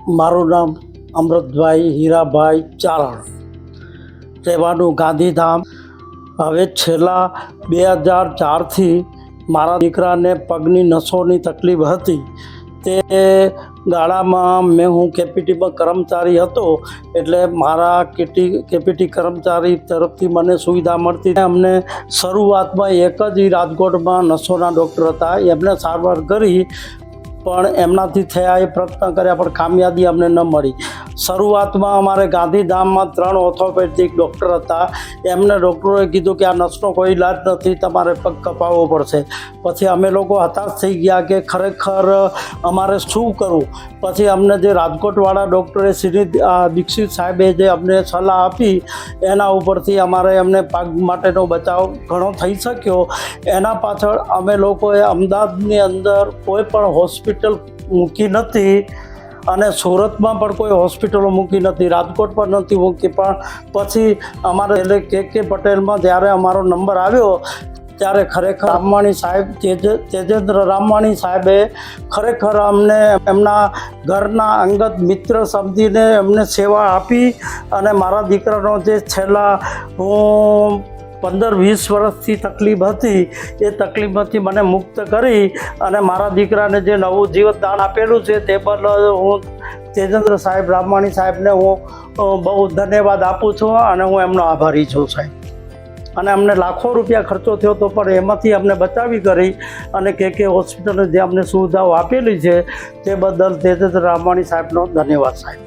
મારું નામ અમૃતભાઈ હીરાભાઈ ચારણ, રહેવાનું ગાંધીધામ। હવે છેલ્લા 2004થી મારા દીકરાને પગની નસોની તકલીફ હતી। તે ગાળામાં હું કેપીટીમાં કર્મચારી હતો, એટલે મારા કેપીટી કર્મચારી તરફથી મને સુવિધા મળતી। અમને શરૂઆતમાં એક જ રાજકોટમાં નસોના ડૉક્ટર હતા, એમને સારવાર કરી, પણ એમનાથી થયા એ પ્રયત્ન કર્યા પણ કામયાબી અમને ન મળી। શરૂઆતમાં અમારે ગાંધીધામમાં 3 ઓર્થોપેડિક ડૉક્ટર હતા। એમને ડૉક્ટરોએ કીધું કે આ નસનો કોઈ ઈલાજ નથી, તમારે પગ કપાવવો પડશે। પછી અમે લોકો હતાશ થઈ ગયા કે ખરેખર અમારે શું કરવું। પછી અમને જે રાજકોટવાળા ડૉક્ટરે શ્રી દીક્ષિત સાહેબે જે અમને સલાહ આપી, એના ઉપરથી અમારે અમને પગ માટેનો બચાવ ઘણો થઈ શક્યો। એના પાછળ અમે લોકોએ અમદાવાદની અંદર કોઈ પણ હોસ્પિટલ મૂકી નથી, અને સુરતમાં પણ કોઈ હોસ્પિટલો મૂકી નથી, રાજકોટ પણ નથી મૂકી। પણ પછી અમારે એટલે કે પટેલમાં જ્યારે અમારો નંબર આવ્યો, ત્યારે ખરેખર રામવાણી સાહેબ, તેજેન્દ્ર રામવાણી સાહેબે ખરેખર અમને એમના ઘરના અંગત મિત્ર સમજીને એમને સેવા આપી, અને મારા દીકરાનો જે છેલ્લા 15-20 વર્ષથી તકલીફ હતી, એ તકલીફમાંથી મને મુક્ત કરી અને મારા દીકરાને જે નવું જીવતદાન આપેલું છે, તે બદલ હું તેજેન્દ્ર સાહેબ, રામવાણી સાહેબને હું બહુ ધન્યવાદ આપું છું, અને હું એમનો આભારી છું સાહેબ। અને અમને લાખો રૂપિયા ખર્ચો થયો તો પણ એમાંથી અમને બચાવી કરી, અને કે હોસ્પિટલે જે અમને સુવિધાઓ આપેલી છે, તે બદલ તેજેન્દ્ર રામવાણી સાહેબનો ધન્યવાદ સાહેબ।